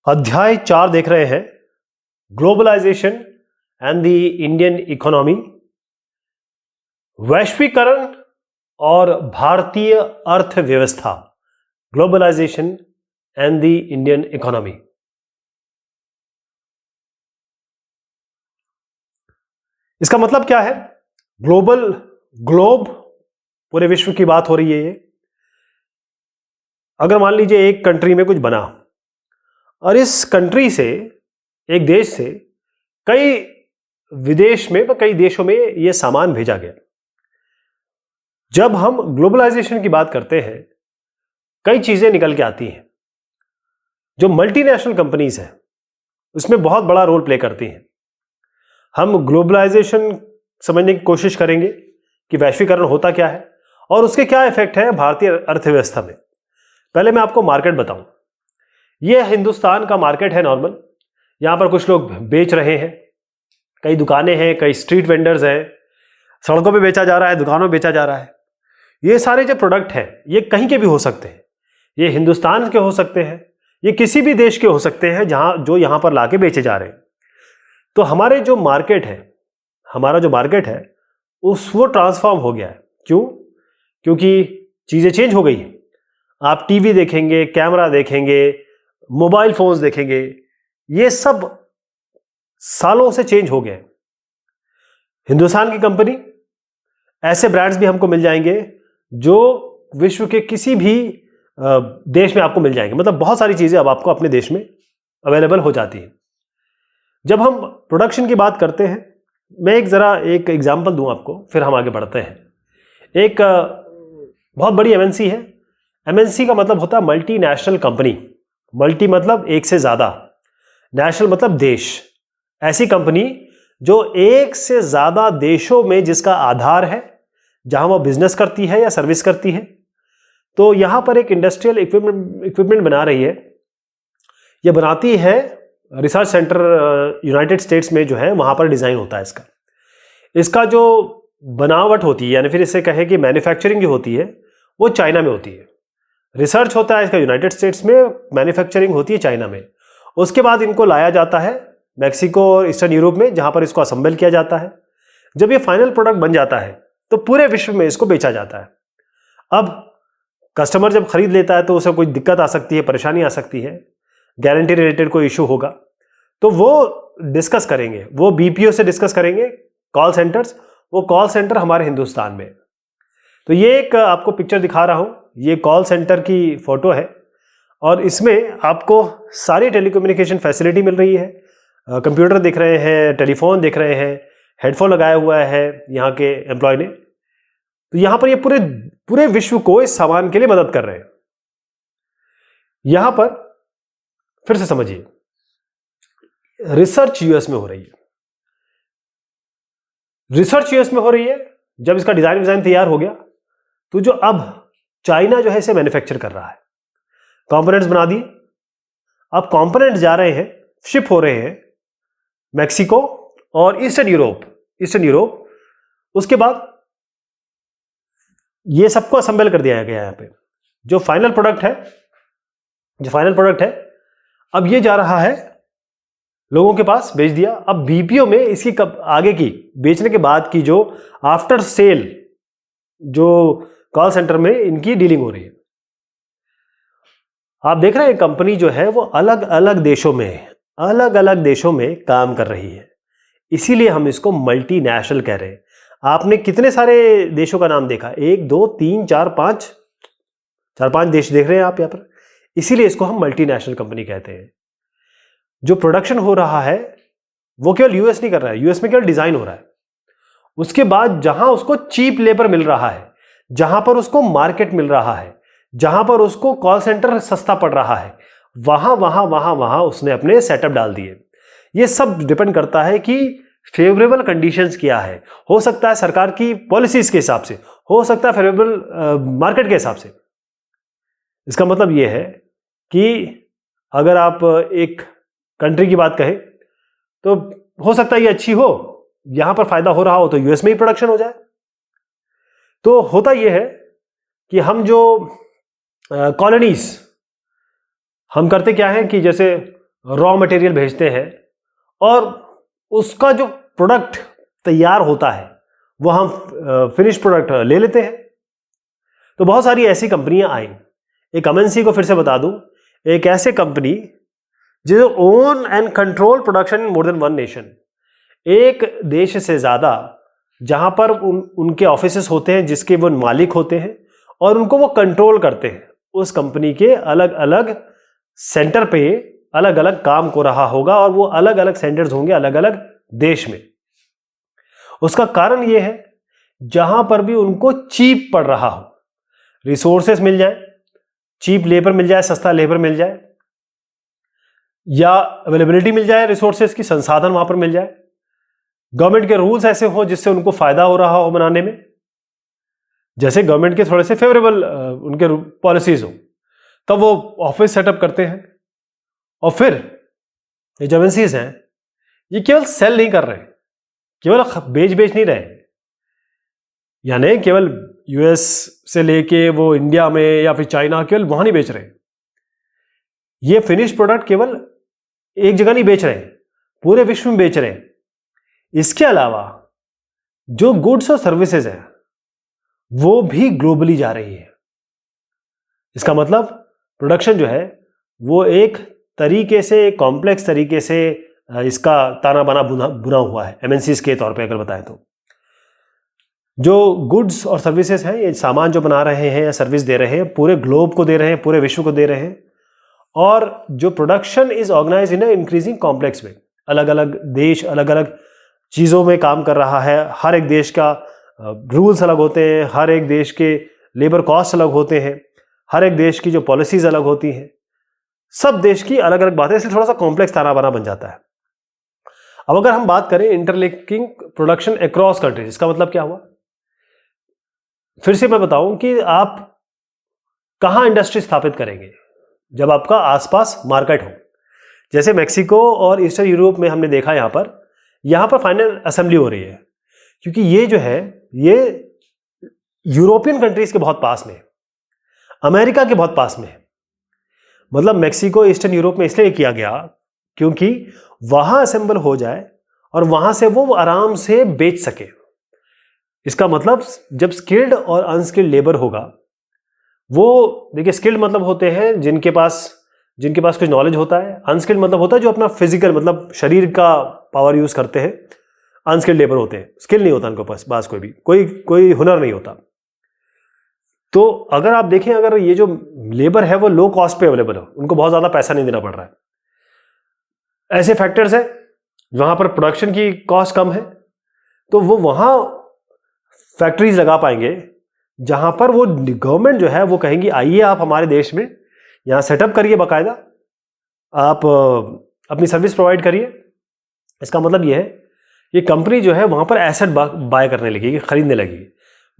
अध्याय 4 देख रहे हैं, globalisation and the Indian economy, वैश्वीकरण और भारतीय अर्थव्यवस्था। Globalisation and the Indian economy. इसका मतलब क्या है? ग्लोब पूरे विश्व की बात हो रही है। ये अगर मान लीजिए एक कंट्री में कुछ बना और इस कंट्री से, एक देश से कई विदेश में, कई देशों में यह सामान भेजा गया। जब हम ग्लोबलाइजेशन की बात करते हैं, कई चीजें निकल के आती हैं जो मल्टीनेशनल कंपनीज हैं, उसमें बहुत बड़ा रोल प्ले करती हैं। हम ग्लोबलाइजेशन समझने की कोशिश करेंगे कि वैश्वीकरण होता क्या है और उसके क्या इफेक्ट है भारतीय अर्थव्यवस्था में। पहले मैं आपको मार्केट बताऊं। यह हिंदुस्तान का मार्केट है नॉर्मल। यहां पर कुछ लोग बेच रहे हैं, कई दुकानें हैं, कई स्ट्रीट वेंडर्स हैं, सड़कों पे बेचा जा रहा है, दुकानों में बेचा जा रहा है। ये सारे जो प्रोडक्ट हैं ये कहीं के भी हो सकते हैं। ये हिंदुस्तान के हो सकते हैं, ये किसी भी देश के हो सकते हैं जो यहां पर लाके बेचे जा रहे हैं। तो हमारा जो मार्केट है वो ट्रांसफॉर्म हो गया है। क्यों? क्योंकि चीजें चेंज हो गई। आप टीवी देखेंगे, कैमरा देखेंगे, मोबाइल फोन्स देखेंगे, ये सब सालों से चेंज हो गए। हिंदुस्तान की कंपनी, ऐसे ब्रांड्स भी हमको मिल जाएंगे जो विश्व के किसी भी देश में आपको मिल जाएंगे। मतलब बहुत सारी चीजें अब आपको अपने देश में अवेलेबल हो जाती है। जब हम प्रोडक्शन की बात करते हैं, मैं एक एग्जांपल दूं आपको, फिर हम आगे बढ़ते हैं। एक बहुत बड़ी एमएनसी है। एमएनसी का मतलब होता है मल्टीनेशनल कंपनी। मल्टी मतलब एक से ज्यादा, नेशनल मतलब देश। ऐसी कंपनी जो एक से ज्यादा देशों में जिसका आधार है, जहां वो बिजनेस करती है या सर्विस करती है। तो यहां पर एक इंडस्ट्रियल इक्विपमेंट बना रही है। ये बनाती है रिसर्च सेंटर यूनाइटेड स्टेट्स में जो है, वहां पर डिजाइन होता है इसका जो बनावट होती है, यानी फिर इसे कहें कि मैन्युफैक्चरिंग जो होती है वो चाइना में होती है। रिसर्च होता है इसका यूनाइटेड स्टेट्स में, मैन्युफैक्चरिंग होती है चाइना में। उसके बाद इनको लाया जाता है मैक्सिको और ईस्टर्न यूरोप में, जहां पर इसको असेंबल किया जाता है। जब ये फाइनल प्रोडक्ट बन जाता है तो पूरे विश्व में इसको बेचा जाता है। अब कस्टमर जब खरीद लेता है तो उसे कोई दिक्कत आ सकती है, परेशानी आ सकती है, गारंटी रिलेटेड कोई इशू होगा, तो वो डिस्कस करेंगे, वो बीपीओ से डिस्कस करेंगे, कॉल सेंटर्स। वो कॉल सेंटर हमारे हिंदुस्तान में। तो ये एक आपको पिक्चर दिखा रहा हूं, ये कॉल सेंटर की फोटो है और इसमें आपको सारी टेलीकम्युनिकेशन फैसिलिटी मिल रही है। कंप्यूटर दिख रहे हैं, टेलीफोन दिख रहे हैं, हेडफोन लगाया हुआ है यहाँ के एम्प्लॉय ने। तो यहां पर ये पूरे विश्व को इस सामान के लिए मदद कर रहे हैं। यहां पर फिर से समझिए, रिसर्च यूएस में हो रही है। रिसर्च यूएस में हो रही है। जब इसका डिजाइन तैयार हो गया तो जो अब चाइना जो है इसे मैन्युफैक्चर कर रहा है, कंपोनेंट्स बना दिए। अब कंपोनेंट्स जा रहे हैं, शिप हो रहे हैं मैक्सिको और ईस्टर्न यूरोप। उसके बाद ये सबको असेंबल कर दिया गया। यहां पे जो फाइनल प्रोडक्ट है अब ये जा रहा है लोगों के पास, बेच दिया। अब बीपीओ में इसकी आगे की, बेचने के बाद की जो आफ्टर सेल, जो कॉल सेंटर में इनकी डीलिंग हो रही है। आप देख रहे हैं कंपनी जो है वो अलग अलग देशों में काम कर रही है। इसीलिए हम इसको मल्टीनेशनल कह रहे हैं। आपने कितने सारे देशों का नाम देखा? 1 2 3 4 5, 4-5 देश देख रहे हैं आप यहां पर। इसीलिए इसको हम मल्टीनेशनल कंपनी कहते हैं। जो प्रोडक्शन हो रहा है वो केवल यूएस नहीं कर रहा है, यूएस में केवल डिजाइन हो रहा है। उसके बाद जहां उसको चीप लेबर मिल रहा है, जहां पर उसको मार्केट मिल रहा है, जहां पर उसको कॉल सेंटर सस्ता पड़ रहा है, वहां उसने अपने सेटअप डाल दिए। ये सब डिपेंड करता है कि फेवरेबल कंडीशंस क्या है। हो सकता है सरकार की पॉलिसीज के हिसाब से, हो सकता है फेवरेबल मार्केट के हिसाब से। इसका मतलब यह है कि अगर आप एक कंट्री की बात कहें तो हो सकता है ये अच्छी हो, यहां पर फायदा हो रहा हो तो यूएस में ही प्रोडक्शन हो जाए। तो होता यह है कि हम जो कॉलोनीज हम करते क्या है कि जैसे रॉ मटेरियल भेजते हैं और उसका जो प्रोडक्ट तैयार होता है वो हम फिनिश प्रोडक्ट ले लेते हैं। तो बहुत सारी ऐसी कंपनियां आई। एक एमएनसी को फिर से बता दूं, एक ऐसे कंपनी जो own and control production in more than one nation, एक देश से ज्यादा जहां पर उनके ऑफिसेस होते हैं, जिसके वो मालिक होते हैं और उनको वो कंट्रोल करते हैं। उस कंपनी के अलग अलग सेंटर पे अलग अलग काम हो रहा होगा और वो अलग अलग सेंटर्स होंगे अलग अलग देश में। उसका कारण ये है जहां पर भी उनको चीप पड़ रहा हो, रिसोर्सेस मिल जाए, चीप लेबर मिल जाए, सस्ता लेबर मिल जाए, या अवेलेबिलिटी मिल जाए रिसोर्सेस की, संसाधन वहां पर मिल जाए, गवर्नमेंट के रूल्स ऐसे हो जिससे उनको फायदा हो रहा हो बनाने में, जैसे गवर्नमेंट के थोड़े से फेवरेबल उनके पॉलिसीज हो, तब वो ऑफिस सेटअप करते हैं। और फिर ये जो एजेंसीज हैं ये केवल सेल नहीं कर रहे, केवल बेच नहीं रहे, यानी केवल यूएस से लेके वो इंडिया में या फिर चाइना, केवल वहां नहीं बेच रहे। ये फिनिश प्रोडक्ट केवल एक जगह नहीं बेच रहे, पूरे विश्व में बेच रहे हैं। इसके अलावा जो गुड्स और सर्विसेज हैं वो भी ग्लोबली जा रही है। इसका मतलब प्रोडक्शन जो है वो एक तरीके से, कॉम्प्लेक्स तरीके से इसका ताना बाना बुना हुआ है एमएनसीज के तौर पे अगर बताएं तो। जो गुड्स और सर्विसेज हैं, ये सामान जो बना रहे हैं या सर्विस दे रहे हैं, पूरे ग्लोब को दे रहे हैं, पूरे विश्व को दे रहे हैं। और जो production is organise in increasing complex में, अलग अलग देश अलग अलग चीज़ों में काम कर रहा है, हर एक देश का रूल्स अलग होते हैं, हर एक देश के लेबर कॉस्ट अलग होते हैं, हर एक देश की जो पॉलिसीज अलग होती हैं, सब देश की अलग अलग बातें, इसलिए थोड़ा सा कॉम्प्लेक्स ताना बाना बन जाता है। अब अगर हम बात करें इंटरलिंकिंग प्रोडक्शन अक्रॉस कंट्रीज, इसका मतलब क्या हुआ? फिर से मैं बताऊं कि आप कहां इंडस्ट्री स्थापित करेंगे जब आपका आसपास मार्केट हो। जैसे मैक्सिको और ईस्टर्न यूरोप में हमने देखा, यहां पर फाइनल असेंबली हो रही है, क्योंकि ये जो है ये यूरोपियन कंट्रीज के बहुत पास में, अमेरिका के बहुत पास में है। मतलब मैक्सिको ईस्टर्न यूरोप में इसलिए किया गया क्योंकि वहां असेंबल हो जाए और वहां से वो आराम से बेच सके। इसका मतलब जब स्किल्ड और अनस्किल्ड लेबर होगा, वो देखिए स्किल्ड मतलब होते हैं जिनके पास कुछ नॉलेज होता है, अनस्किल्ड मतलब होता है जो अपना फिजिकल मतलब शरीर का पावर यूज करते हैं, अनस्किल्ड लेबर होते हैं, स्किल नहीं होता उनके पास कोई हुनर नहीं होता। तो अगर आप देखें, अगर ये जो लेबर है वो लो कॉस्ट पे अवेलेबल है, उनको बहुत ज्यादा पैसा नहीं देना पड़ रहा है, ऐसे फैक्टर्स है वहां पर प्रोडक्शन की कॉस्ट कम है, तो वो वहां फैक्ट्रीज लगा पाएंगे जहां पर वो गवर्नमेंट जो है वो कहेंगी आइए आप हमारे देश में यहां सेटअप करिए, बाकायदा आप अपनी सर्विस प्रोवाइड करिए। इसका मतलब ये है ये कंपनी जो है वहां पर एसेट बाय करने लगेगी, खरीदने लगेगी।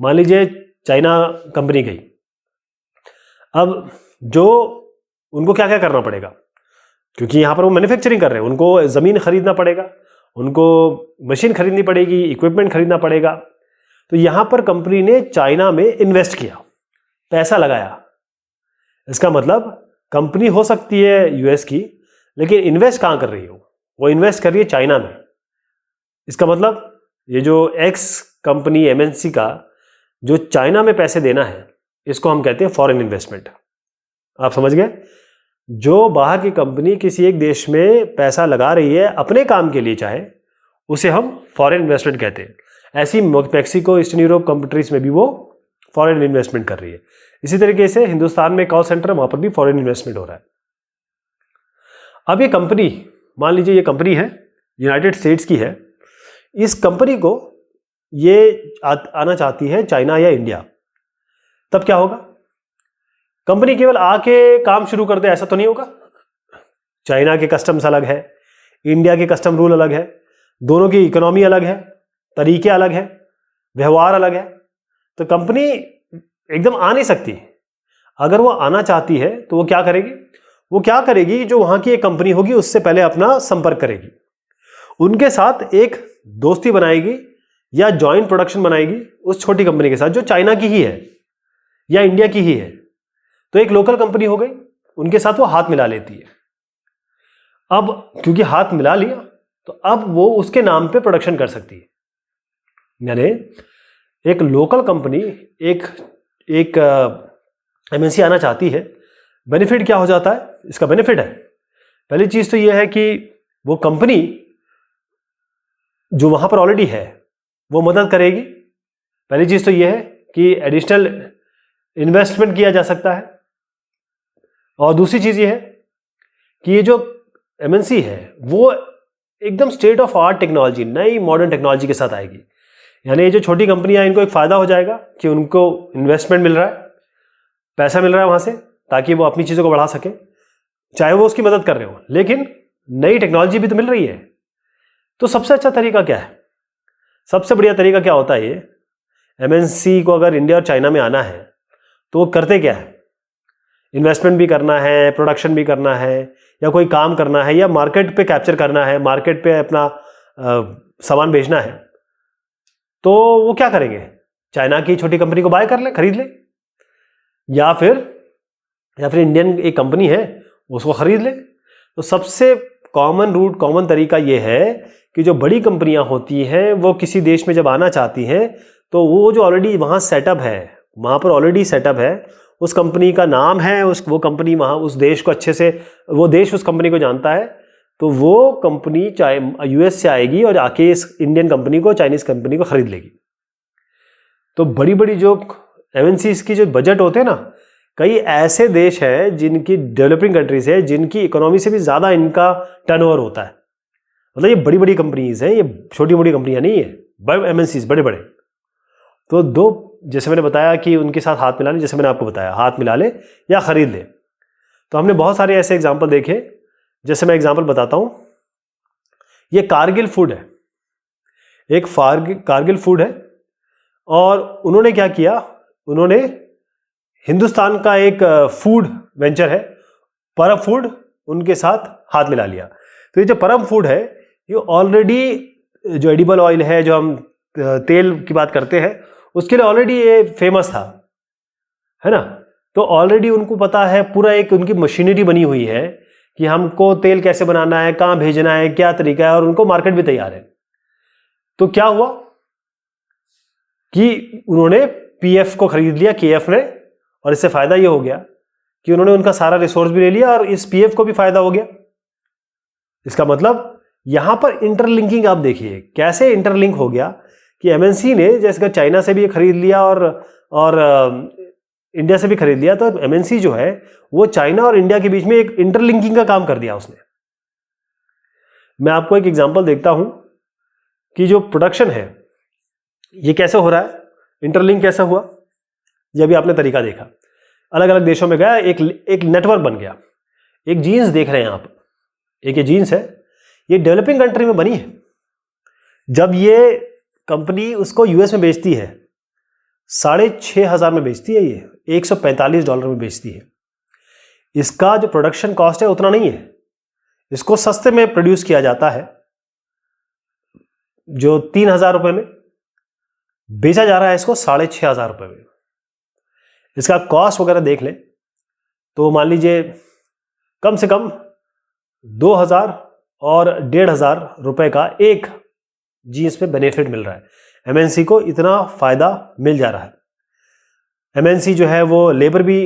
मान लीजिए चाइना कंपनी गई, अब जो उनको क्या क्या करना पड़ेगा, क्योंकि यहां पर वो मैन्युफैक्चरिंग कर रहे हैं, उनको जमीन खरीदना पड़ेगा, उनको मशीन खरीदनी पड़ेगी, इक्विपमेंट खरीदना पड़ेगा। तो यहां पर कंपनी ने चाइना में इन्वेस्ट किया, पैसा लगाया। इसका मतलब कंपनी हो सकती है यूएस की, लेकिन इन्वेस्ट कहां कर रही हो? वो इन्वेस्ट कर रही है चाइना में। इसका मतलब ये जो एक्स कंपनी एमएनसी का जो चाइना में पैसे देना है, इसको हम कहते हैं फॉरेन इन्वेस्टमेंट। आप समझ गए? जो बाहर की कंपनी किसी एक देश में पैसा लगा रही है अपने काम के लिए चाहे, उसे हम फॉरेन इन्वेस्टमेंट कहते हैं। ऐसी मैक्सिको ईस्टर्न यूरोप कंट्रीज में भी वो फॉरेन इन्वेस्टमेंट कर रही है। इसी तरीके से हिंदुस्तान में कॉल सेंटर, वहां पर भी फॉरेन इन्वेस्टमेंट हो रहा है। अब ये कंपनी, मान लीजिए ये कंपनी है यूनाइटेड स्टेट्स की है, इस कंपनी को ये आना चाहती है चाइना या इंडिया, तब क्या होगा? कंपनी केवल आके काम शुरू कर दे ऐसा तो नहीं होगा। चाइना के कस्टम्स अलग है, इंडिया के कस्टम रूल अलग है, दोनों की इकोनॉमी अलग है, तरीके अलग है, व्यवहार अलग है। तो कंपनी एकदम आ नहीं सकती। अगर वो आना चाहती है तो वो क्या करेगी? जो वहां की एक कंपनी होगी उससे पहले अपना संपर्क करेगी, उनके साथ एक दोस्ती बनाएगी या जॉइंट प्रोडक्शन बनाएगी उस छोटी कंपनी के साथ जो चाइना की ही है या इंडिया की ही है। तो एक लोकल कंपनी हो गई, उनके साथ वो हाथ मिला लेती है। अब क्योंकि हाथ मिला लिया तो अब वो उसके नाम पे प्रोडक्शन कर सकती है। यानी एक लोकल कंपनी एक एमएनसी आना चाहती है, बेनिफिट क्या हो जाता है? इसका बेनिफिट है, पहली चीज तो यह है कि वो कंपनी जो वहां पर ऑलरेडी है वो मदद करेगी। पहली चीज तो यह है कि एडिशनल इन्वेस्टमेंट किया जा सकता है, और दूसरी चीज ये है कि ये जो एमएनसी है वो एकदम स्टेट ऑफ आर्ट टेक्नोलॉजी, नई मॉडर्न टेक्नोलॉजी के साथ आएगी। यानी ये जो छोटी कंपनियां, इनको एक फायदा हो जाएगा कि उनको इन्वेस्टमेंट मिल रहा है, पैसा मिल रहा है वहां से, ताकि वो अपनी चीजों को बढ़ा सके, चाहे वो उसकी मदद कर रहे हो, लेकिन नई टेक्नोलॉजी भी तो मिल रही है। तो सबसे अच्छा तरीका क्या है? सबसे बढ़िया तरीका क्या होता है? ये एमएनसी को अगर इंडिया और चाइना में आना है तो वो करते क्या है? इन्वेस्टमेंट भी करना है, प्रोडक्शन भी करना है, या कोई काम करना है, या मार्केट पे कैप्चर करना है, मार्केट पे अपना सामान बेचना है, तो वो क्या करेंगे? चाइना की छोटी कंपनी को बाय कर ले, खरीद ले, या फिर इंडियन एक कंपनी है उसको खरीद ले। तो सबसे कॉमन रूट, कॉमन तरीका ये है कि जो बड़ी कंपनियां होती हैं वो किसी देश में जब आना चाहती हैं तो वो जो ऑलरेडी वहाँ सेटअप है, वहाँ पर ऑलरेडी सेटअप है, उस कंपनी का नाम है, वो कंपनी वहाँ उस देश को अच्छे से, वो देश उस कंपनी को जानता है, तो वो कंपनी चाहे यूएस से आएगी और आके इस इंडियन कंपनी को, चाइनीज कंपनी को खरीद लेगी। तो बड़ी बड़ी जो एमएनसीज की जो बजट होते हैं ना, कई ऐसे देश हैं जिनकी डेवलपिंग कंट्रीज है, जिनकी इकोनॉमी से भी ज़्यादा इनका टर्नओवर होता है। मतलब ये बड़ी बड़ी कंपनीज हैं, ये छोटी मोटी कंपनियां नहीं है, बड़े एमएनसीज, बड़े बड़े। तो दो, जैसे मैंने बताया कि उनके साथ हाथ मिला ले, जैसे मैंने आपको बताया, हाथ मिला ले या खरीद ले। तो हमने बहुत सारे ऐसे एग्जाम्पल देखे। जैसे मैं एग्जाम्पल बताता हूं, ये कारगिल फूड है, एक कारगिल फूड है, और उन्होंने क्या किया, उन्होंने हिंदुस्तान का एक फूड वेंचर है परम फूड, उनके साथ हाथ मिला लिया। तो ये जो परम फूड है, ये ऑलरेडी जो एडिबल ऑयल है, जो हम तेल की बात करते हैं, उसके लिए ऑलरेडी ये फेमस था, है ना। तो ऑलरेडी उनको पता है, पूरा एक उनकी मशीनरी बनी हुई है कि हमको तेल कैसे बनाना है, कहाँ भेजना है, क्या तरीका है, और उनको मार्केट भी तैयार है। तो क्या हुआ कि उन्होंने पीएफ को खरीद लिया, केएफ ने, और इससे फायदा ये हो गया कि उन्होंने उनका सारा रिसोर्स भी ले लिया और इस पीएफ को भी फायदा हो गया। इसका मतलब यहां पर इंटरलिंकिंग आप देखिए कैसे इंटरलिंक हो गया कि एमएनसी ने जैसे चाइना से भी खरीद लिया और इंडिया से भी खरीद लिया, तो एमएनसी जो है वो चाइना और इंडिया के बीच में एक इंटरलिंकिंग का काम कर दिया उसने। मैं आपको एक एग्जांपल देखता हूं कि जो प्रोडक्शन है ये कैसे हो रहा है, इंटरलिंक कैसे हुआ। यह भी आपने तरीका देखा, अलग अलग देशों में गया, एक नेटवर्क बन गया। एक जीन्स देख रहे हैं आप, एक ये जीन्स है, ये डेवलपिंग कंट्री में बनी है। जब ये कंपनी उसको यूएस में बेचती है, $6,500 में बेचती है, ये $145 में बेचती है। इसका जो प्रोडक्शन कॉस्ट है उतना नहीं है, इसको सस्ते में प्रोड्यूस किया जाता है, जो $3,000 में बेचा जा रहा है, इसको $6,500 में। इसका कॉस्ट वगैरह देख लें तो मान लीजिए कम से कम 2,000 और $1,500 का एक जीन्स पे बेनिफिट मिल रहा है। एमएनसी को इतना फायदा मिल जा रहा है। एमएनसी जो है वो लेबर भी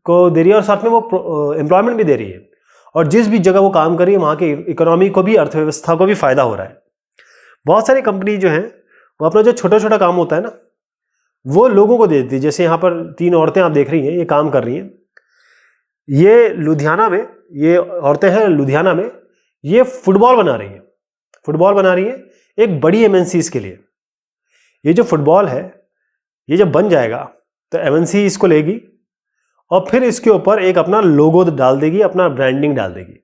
को दे रही है और साथ में वो एम्प्लॉयमेंट भी दे रही है, और जिस भी जगह वो काम कर रही है वहाँ की इकोनॉमी को भी, अर्थव्यवस्था को भी फायदा हो रहा है। बहुत सारी कंपनी जो है वो अपना जो छोटा छोटा काम होता है ना, वो लोगों को दे देती है। जैसे यहाँ पर 3 औरतें आप देख रही हैं, ये काम कर रही हैं, ये लुधियाना में, ये औरतें हैं लुधियाना में, ये फुटबॉल बना रही है एक बड़ी एमएनसीज के लिए। ये जो फुटबॉल है ये जब बन जाएगा तो एमएनसी इसको लेगी और फिर इसके ऊपर एक अपना लोगो डाल देगी, अपना ब्रांडिंग डाल देगी,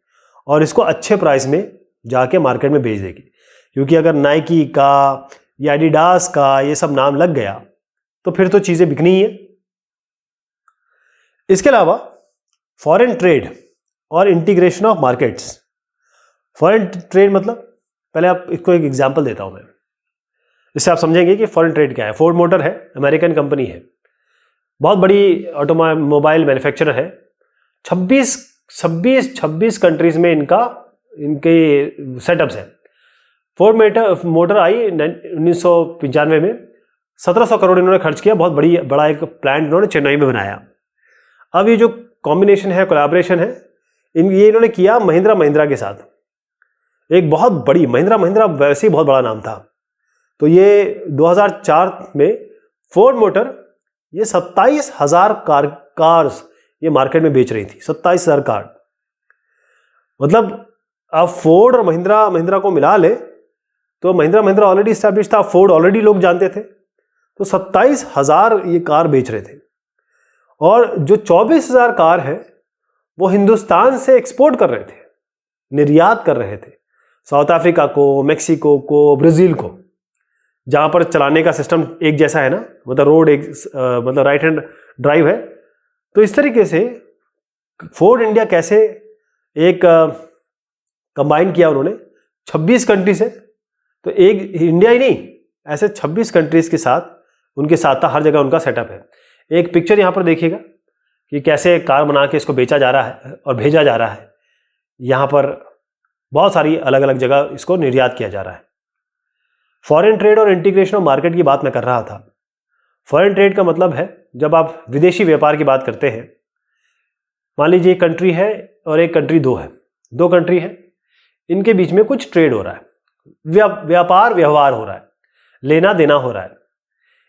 और इसको अच्छे प्राइस में जाके मार्केट में बेच देगी। क्योंकि अगर नाइकी का या एडिडास का ये सब नाम लग गया तो फिर तो चीजें बिकनी ही है। इसके अलावा फॉरेन ट्रेड और integration of markets. Foreign trade मतलब, पहले आप इसको एक एग्जांपल देता हूं मैं, इससे आप समझेंगे कि फॉरेन ट्रेड क्या है। फोर्ड मोटर है, अमेरिकन कंपनी है, बहुत बड़ी ऑटोमोबाइल मैन्युफैक्चरर है। 26 कंट्रीज में इनका इनके सेटअप्स हैं। फोर्ड मोटर आई 1995 में, 1700 करोड़ इन्होंने खर्च किया, बहुत बड़ा एक प्लांट इन्होंने चेन्नई में बनाया। अब ये जो कॉम्बिनेशन है, कोलैबोरेशन है, ये इन्होंने किया महिंद्रा के साथ। एक बहुत बड़ी महिंद्रा वैसे ही बहुत बड़ा नाम था। तो ये 2004 में फोर्ड मोटर ये 27,000 कार्स ये मार्केट में बेच रही थी। 27,000 कार, मतलब आप फोर्ड और महिंद्रा को मिला ले तो महिंद्रा ऑलरेडी स्टैब्लिश था, फोर्ड ऑलरेडी लोग जानते थे, तो 27,000 ये कार बेच रहे थे। और जो 24,000 कार है वो हिंदुस्तान से एक्सपोर्ट कर रहे थे, निर्यात कर रहे थे साउथ अफ्रीका को, मेक्सिको को, ब्राज़ील को, जहां पर चलाने का सिस्टम एक जैसा है ना, मतलब रोड एक मतलब राइट हैंड ड्राइव है। तो इस तरीके से फोर्ड इंडिया कैसे एक कंबाइन किया उन्होंने 26 कंट्री से। तो एक इंडिया ही नहीं, ऐसे 26 कंट्रीज के साथ उनके साथ था, हर जगह उनका सेटअप है। एक पिक्चर यहाँ पर देखिएगा कि कैसे कार बना के इसको बेचा जा रहा है और भेजा जा रहा है। यहाँ पर बहुत सारी अलग अलग जगह इसको निर्यात किया जा रहा है। फॉरेन ट्रेड और इंटीग्रेशन ऑफ मार्केट की बात मैं कर रहा था। फॉरेन ट्रेड का मतलब है जब आप विदेशी व्यापार की बात करते हैं, मान लीजिए एक कंट्री है और एक कंट्री दो कंट्री है, इनके बीच में कुछ ट्रेड हो रहा है, व्यवहार हो रहा है, लेना देना हो रहा है,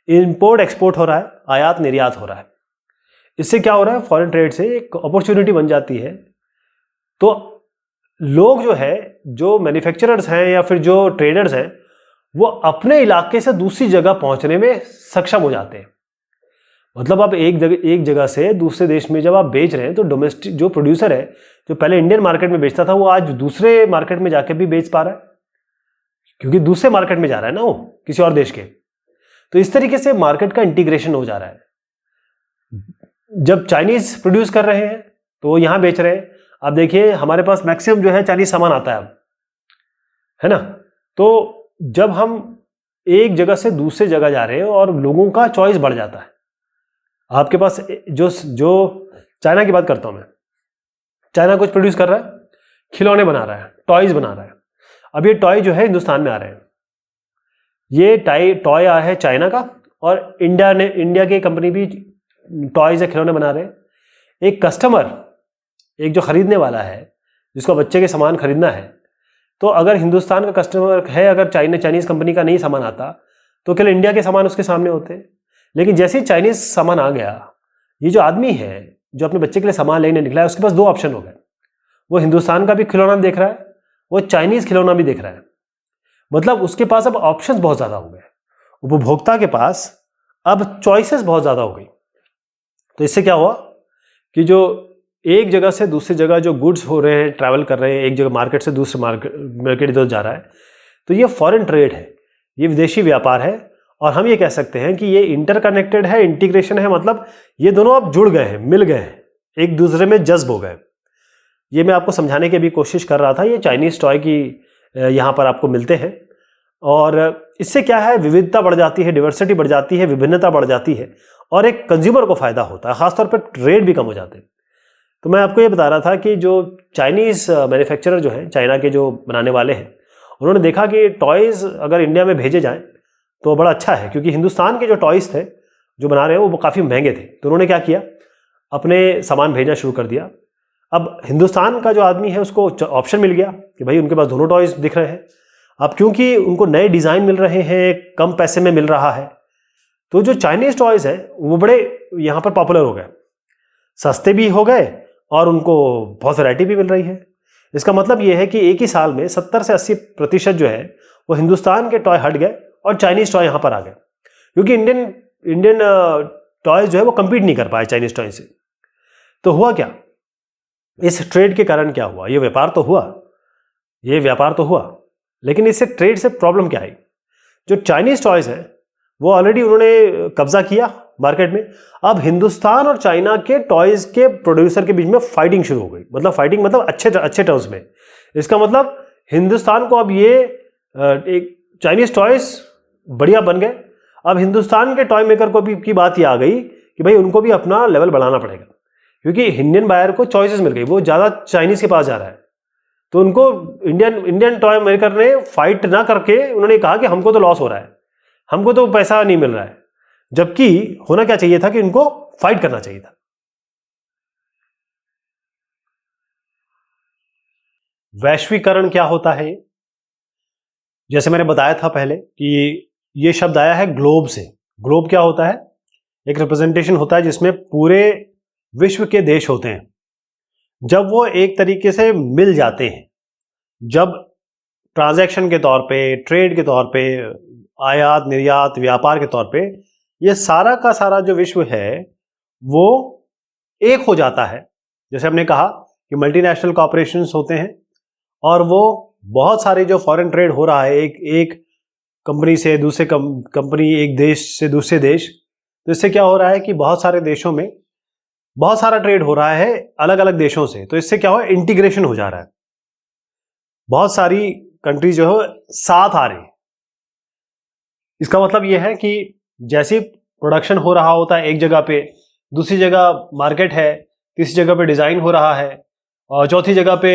इंपोर्ट एक्सपोर्ट हो रहा है, आयात निर्यात हो रहा है। इससे क्या हो रहा है, फॉरेन ट्रेड से एक अपॉर्चुनिटी बन जाती है। तो लोग जो है, जो मैन्युफैक्चरर्स हैं या फिर जो ट्रेडर्स हैं, वो अपने इलाके से दूसरी जगह पहुंचने में सक्षम हो जाते हैं। मतलब आप एक जगह से दूसरे देश में जब आप बेच रहे हैं तो डोमेस्टिक जो प्रोड्यूसर है, जो पहले इंडियन मार्केट में बेचता था, वो आज दूसरे मार्केट में जाकर भी बेच पा रहा है, क्योंकि दूसरे मार्केट में जा रहा है ना वो, किसी और देश के। तो इस तरीके से मार्केट का इंटीग्रेशन हो जा रहा है। जब चाइनीज प्रोड्यूस कर रहे हैं तो वो यहां बेच रहे हैं। आप देखिए हमारे पास मैक्सिमम जो है चाइनीज सामान आता है अब, है ना। तो जब हम एक जगह से दूसरे जगह जा रहे हैं और लोगों का चॉइस बढ़ जाता है, आपके पास जो चाइना की बात करता हूं मैं, चाइना कुछ प्रोड्यूस कर रहा है, खिलौने बना रहा है, टॉयज बना रहा है। अब ये टॉय जो है हिंदुस्तान में आ रहे हैं। ये टॉय आया है चाइना का, और इंडिया की कंपनी भी टॉयज या खिलौने बना रहे हैं। एक कस्टमर, एक जो खरीदने वाला है, जिसको बच्चे के सामान खरीदना है, तो अगर हिंदुस्तान का कस्टमर है, अगर चाइनीज कंपनी का नहीं सामान आता तो केवल इंडिया के सामान उसके सामने होते हैं। लेकिन जैसे ही चाइनीज सामान आ गया, ये जो आदमी है जो अपने बच्चे के लिए सामान लेने निकला है, उसके पास दो ऑप्शन हो गए। वो हिंदुस्तान का भी खिलौना देख रहा है, वो चाइनीज खिलौना भी देख रहा है। मतलब उसके पास अब ऑप्शंस बहुत ज्यादा हो गए, उपभोक्ता के पास अब चॉइसेस बहुत ज्यादा हो गई। तो इससे क्या हुआ कि जो एक जगह से दूसरी जगह जो गुड्स हो रहे हैं, ट्रैवल कर रहे हैं, एक जगह मार्केट से दूसरे मार्केट इधर जा रहा है, तो ये फॉरेन ट्रेड है, ये विदेशी व्यापार है। और हम ये कह सकते हैं कि ये इंटरकनेक्टेड है, इंटीग्रेशन है, मतलब ये दोनों अब जुड़ गए हैं, मिल गए हैं, एक दूसरे में जज्ब हो गए। ये मैं आपको समझाने की भी कोशिश कर रहा था। ये चाइनीज टॉय की यहाँ पर आपको मिलते हैं, और इससे क्या है, विविधता बढ़ जाती है, डिवर्सिटी बढ़ जाती है, विभिन्नता बढ़ जाती है, और एक कंज्यूमर को फायदा होता है, खासतौर पर रेट भी कम हो जाते हैं। तो मैं आपको ये बता रहा था कि जो चाइनीज मैन्युफैक्चरर जो हैं, चाइना के जो बनाने वाले हैं, उन्होंने देखा कि टॉयज़ अगर इंडिया में भेजे जाएं तो बड़ा अच्छा है, क्योंकि हिंदुस्तान के जो टॉयज़ थे जो बना रहे हैं वो काफ़ी महंगे थे। तो उन्होंने क्या किया, अपने सामान भेजना शुरू कर दिया। अब हिंदुस्तान का जो आदमी है उसको ऑप्शन मिल गया कि भाई उनके पास दोनों टॉयज़ दिख रहे हैं। अब क्योंकि उनको नए डिज़ाइन मिल रहे हैं, कम पैसे में मिल रहा है, तो जो चाइनीज़ टॉयज़ हैं वो बड़े यहाँ पर पॉपुलर हो गए, सस्ते भी हो गए और उनको बहुत वैरायटी भी मिल रही है। इसका मतलब ये है कि एक ही साल में 70 से 80% जो है वो हिंदुस्तान के टॉय हट गए और चाइनीज टॉय यहाँ पर आ गए, क्योंकि इंडियन टॉयज जो है वो कम्पीट नहीं कर पाए चाइनीज टॉय से। तो हुआ क्या, इस ट्रेड के कारण क्या हुआ, ये व्यापार तो हुआ, लेकिन इससे ट्रेड से प्रॉब्लम क्या आई। जो चाइनीज टॉयज हैं वो ऑलरेडी उन्होंने कब्जा किया मार्केट में। अब हिंदुस्तान और चाइना के टॉयज के प्रोड्यूसर के बीच में फाइटिंग शुरू हो गई, मतलब फाइटिंग मतलब अच्छे टर्म्स में। इसका मतलब हिंदुस्तान को अब ये एक चाइनीज टॉयज बढ़िया बन गए। अब हिंदुस्तान के टॉय मेकर को भी की बात ये आ गई कि भाई उनको भी अपना लेवल बढ़ाना पड़ेगा, क्योंकि इंडियन बायर को चॉइसेस मिल गई, वो ज़्यादा चाइनीज़ के पास जा रहा है। तो उनको इंडियन टॉय मेकर ने फाइट ना करके उन्होंने कहा कि हमको तो लॉस हो रहा है, हमको तो पैसा नहीं मिल रहा है, जबकि होना क्या चाहिए था कि उनको फाइट करना चाहिए था। वैश्वीकरण क्या होता है? जैसे मैंने बताया था पहले कि ये शब्द आया है ग्लोब से। ग्लोब क्या होता है? एक रिप्रेजेंटेशन होता है जिसमें पूरे विश्व के देश होते हैं। जब वो एक तरीके से मिल जाते हैं, जब ट्रांजैक्शन के तौर पे, ट्रेड के तौर पे, आयात निर्यात व्यापार के तौर पे, ये सारा का सारा जो विश्व है वो एक हो जाता है। जैसे हमने कहा कि मल्टीनेशनल कॉर्पोरेशंस होते हैं और वो बहुत सारे जो फॉरेन ट्रेड हो रहा है एक कंपनी से दूसरे कंपनी, एक देश से दूसरे देश, तो इससे क्या हो रहा है कि बहुत सारे देशों में बहुत सारा ट्रेड हो रहा है अलग अलग देशों से। तो इससे क्या हो, इंटीग्रेशन हो जा रहा है, बहुत सारी कंट्री जो है साथ आ रही है। इसका मतलब यह है कि जैसे प्रोडक्शन हो रहा होता है एक जगह पे, दूसरी जगह मार्केट है, तीसरी जगह पे डिजाइन हो रहा है और चौथी जगह पे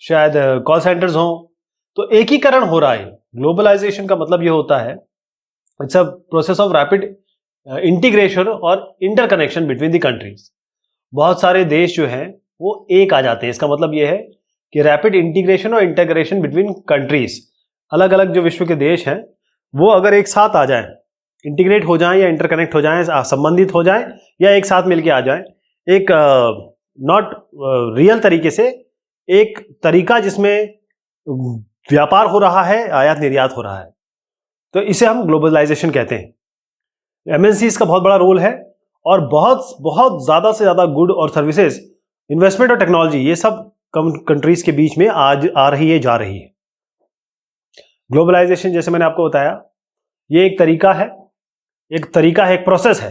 शायद कॉल सेंटर्स हों, तो एकीकरण हो रहा है। ग्लोबलाइजेशन का मतलब यह होता है it's a process of rapid integration और इंटरकनेक्शन बिटवीन द कंट्रीज। बहुत सारे देश जो हैं वो एक आ जाते हैं। इसका मतलब यह है कि रैपिड इंटीग्रेशन और इंटीग्रेशन बिटवीन कंट्रीज, अलग अलग जो विश्व के देश हैं वो अगर एक साथ आ जाएं, इंटीग्रेट हो जाएं या इंटरकनेक्ट हो जाएं, संबंधित हो जाएं या एक साथ मिलके आ जाएं, एक नॉट रियल तरीके से, एक तरीका जिसमें व्यापार हो रहा है, आयात निर्यात हो रहा है, तो इसे हम ग्लोबलाइजेशन कहते हैं। एमएनसीज का बहुत बड़ा रोल है और बहुत बहुत ज्यादा से ज्यादा गुड और सर्विसेज, इन्वेस्टमेंट और टेक्नोलॉजी, ये सब कंट्रीज के बीच में आज आ रही है, जा रही है। ग्लोबलाइजेशन जैसे मैंने आपको बताया, ये एक तरीका है, एक प्रोसेस है।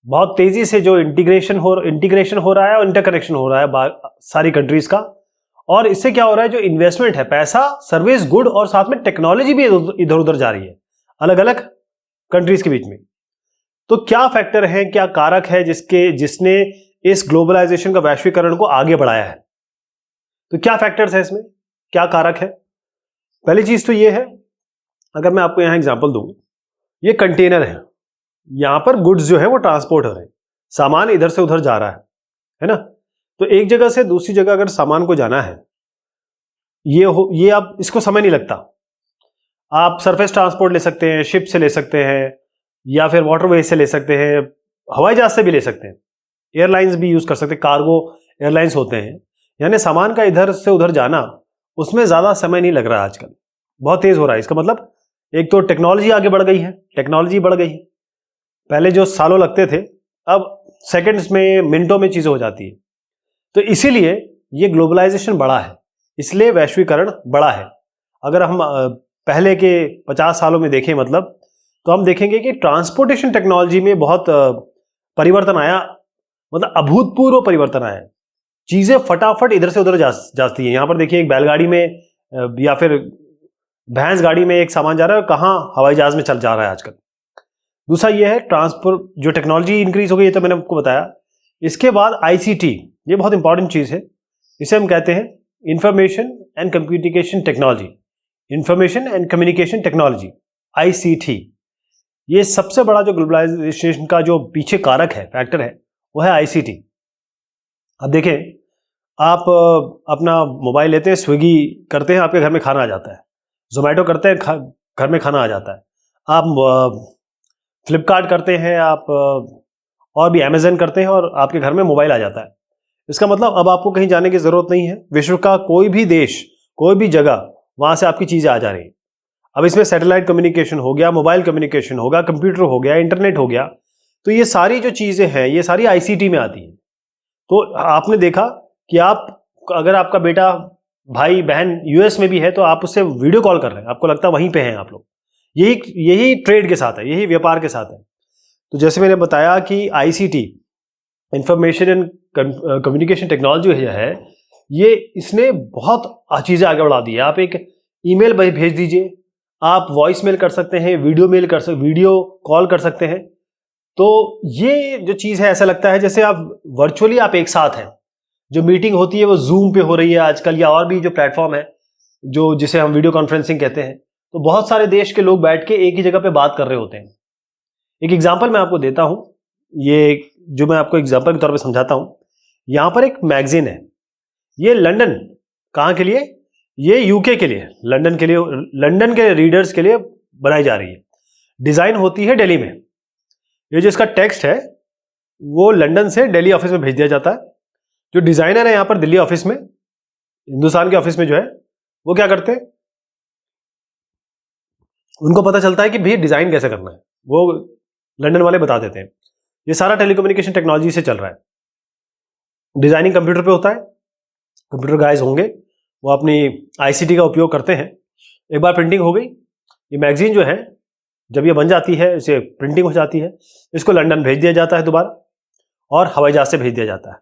बहुत तेजी से जो इंटीग्रेशन हो रहा है और इंटरकनेक्शन हो रहा है सारी कंट्रीज का। और इससे क्या हो रहा है, जो इन्वेस्टमेंट है, पैसा, सर्विस, गुड और साथ में टेक्नोलॉजी भी इधर उधर जा रही है अलग अलग कंट्रीज के बीच में। तो क्या फैक्टर है, क्या कारक है जिसने इस ग्लोबलाइजेशन का, वैश्वीकरण को आगे बढ़ाया है? तो क्या फैक्टर्स है इसमें, क्या कारक है? पहली चीज तो ये है, अगर मैं आपको यहां एग्जांपल दूं, ये कंटेनर है, यहां पर गुड्स जो है वो ट्रांसपोर्ट हो रहे हैं, सामान इधर से उधर जा रहा है ना। तो एक जगह से दूसरी जगह अगर सामान को जाना है, ये आप इसको समय नहीं लगता। आप सरफेस ट्रांसपोर्ट ले सकते हैं, शिप से ले सकते हैं, या फिर वाटरवे से ले सकते हैं, हवाई जहाज से भी ले सकते हैं, एयरलाइंस भी यूज कर सकते हैं, कार्गो एयरलाइंस होते हैं। यानी सामान का इधर से उधर जाना, उसमें ज्यादा समय नहीं लग रहा है, आजकल बहुत तेज हो रहा है। इसका मतलब एक तो टेक्नोलॉजी आगे बढ़ गई है, टेक्नोलॉजी बढ़ गई है। पहले जो सालों लगते थे, अब सेकंड्स में, मिनटों में चीजें हो जाती है। तो इसीलिए ये ग्लोबलाइजेशन बढ़ा है, इसलिए वैश्वीकरण बढ़ा है। अगर हम पहले के 50 सालों में देखें मतलब, तो हम देखेंगे कि ट्रांसपोर्टेशन टेक्नोलॉजी में बहुत परिवर्तन आया, मतलब अभूतपूर्व परिवर्तन आया। चीजें फटाफट इधर से उधर जाती है। यहां पर देखिए, एक बैलगाड़ी में या फिर भैंस गाड़ी में एक सामान जा रहा है, और कहां हवाई जहाज में चल जा रहा है आजकल। दूसरा ये है ट्रांसपोर्ट, जो टेक्नोलॉजी इंक्रीज हो गई है, तो मैंने आपको बताया। इसके बाद आईसीटी, ये बहुत इंपॉर्टेंट चीज है। इसे हम कहते हैं information and communication technology, information and communication technology, ICT. ये सबसे बड़ा जो ग्लोबलाइजेशन का जो पीछे कारक है, फैक्टर है, वो है आईसीटी। अब देखें, आप अपना मोबाइल लेते हैं, स्विगी करते हैं, आपके घर में खाना आ जाता है। जोमेटो करते हैं, घर में खाना आ जाता है। आप फ्लिपकार्ट करते हैं, आप और भी अमेजन करते हैं, और आपके घर में मोबाइल आ जाता है। इसका मतलब अब आपको कहीं जाने की जरूरत नहीं है। विश्व का कोई भी देश, कोई भी जगह, वहां से आपकी चीजें आ जा रही हैं। अब इसमें सैटेलाइट कम्युनिकेशन हो गया, मोबाइल कम्युनिकेशन होगा, कंप्यूटर हो गया, इंटरनेट हो गया। तो ये सारी जो चीजें हैं, ये सारी आईसीटी में आती हैं। तो आपने देखा कि अगर आपका बेटा, भाई, बहन यूएस में भी है, तो आप उससे वीडियो कॉल कर रहे हैं, आपको लगता है वहीं पे हैं आप लोग। यही ट्रेड के साथ है, यही व्यापार के साथ है। तो जैसे मैंने बताया कि ICT, information and communication technology है, ये इसने बहुत चीजें आगे बढ़ा दी है। आप एक ईमेल भेज दीजिए, आप वॉइस मेल कर सकते हैं, वीडियो कॉल कर सकते हैं। तो ये जो चीज है, ऐसा लगता है जैसे आप वर्चुअली आप एक साथ हैं। जो मीटिंग होती है वो जूम पे हो रही है आजकल, या और भी जो प्लेटफॉर्म है जो जिसे हम वीडियो कॉन्फ्रेंसिंग कहते हैं, तो बहुत सारे देश के लोग बैठ के एक ही जगह पे बात कर रहे होते हैं। एक एग्जांपल मैं आपको देता हूं, ये जो मैं आपको एग्जांपल के तौर पे समझाता हूं। यहां पर एक मैगजीन है, ये लंदन, कहां के लिए, ये यूके के लिए, लंदन के लिए, लंदन के रीडर्स के लिए बनाई जा रही है। डिजाइन होती है दिल्ली में। ये जो इसका टेक्स्ट है वो लंदन से दिल्ली ऑफिस में भेज दिया जाता है। जो डिजाइनर है यहां पर दिल्ली ऑफिस में, हिंदुस्तान के ऑफिस में जो है, वो क्या करते हैं, उनको पता चलता है कि भैया डिजाइन कैसे करना है, वो लंदन वाले बता देते हैं। ये सारा टेलीकम्युनिकेशन टेक्नोलॉजी से चल रहा है। डिजाइनिंग कंप्यूटर पे होता है, कंप्यूटर गाइज होंगे, वो अपनी आईसीटी का उपयोग करते हैं। एक बार प्रिंटिंग हो गई, ये मैगजीन जो है जब ये बन जाती है, इसे प्रिंटिंग हो जाती है, इसको लंदन भेज दिया जाता है दोबारा, और हवाई जहाज से भेज दिया जाता है।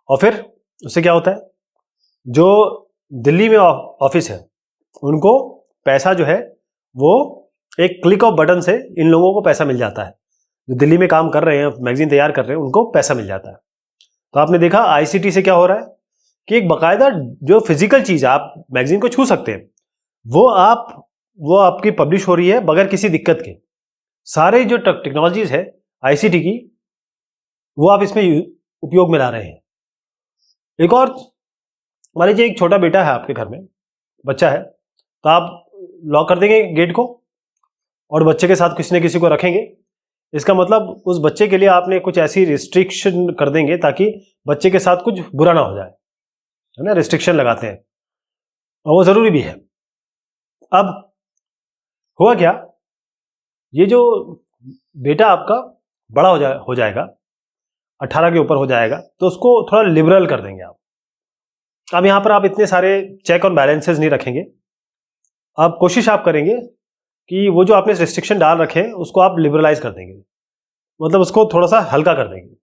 और फिर उससे क्या होता है, जो दिल्ली में ऑफिस है उनको पैसा जो है वो एक क्लिक ऑफ बटन से इन लोगों को पैसा मिल जाता है। जो दिल्ली में काम कर रहे हैं, मैगजीन तैयार कर रहे हैं, उनको पैसा मिल जाता है। तो आपने देखा आईसीटी से क्या हो रहा है कि एक बाकायदा जो फिजिकल चीज है, आप मैगजीन को छू सकते हैं, वो आपकी पब्लिश हो रही है बगैर किसी दिक्कत के। सारे जो टेक्नोलॉजीज है आईसीटी की, वो आप इसमें उपयोग में ला रहे हैं। एक और, मान लीजिए एक छोटा बेटा है आपके घर में, बच्चा है, तो आप लॉक कर देंगे गेट को और बच्चे के साथ किसी न किसी को रखेंगे। इसका मतलब उस बच्चे के लिए आपने कुछ ऐसी रिस्ट्रिक्शन कर देंगे ताकि बच्चे के साथ कुछ बुरा ना हो जाए, है ना, रिस्ट्रिक्शन लगाते हैं, और वो जरूरी भी है। अब हुआ क्या, ये जो बेटा आपका बड़ा हो जाएगा, 18 के ऊपर हो जाएगा, तो उसको थोड़ा लिबरल कर देंगे आप। अब यहां पर आप इतने सारे चेक और बैलेंसेस नहीं रखेंगे। अब कोशिश आप करेंगे कि वो जो आपने रिस्ट्रिक्शन डाल रखे हैं उसको आप लिबरलाइज कर देंगे, मतलब उसको थोड़ा सा हल्का कर देंगे।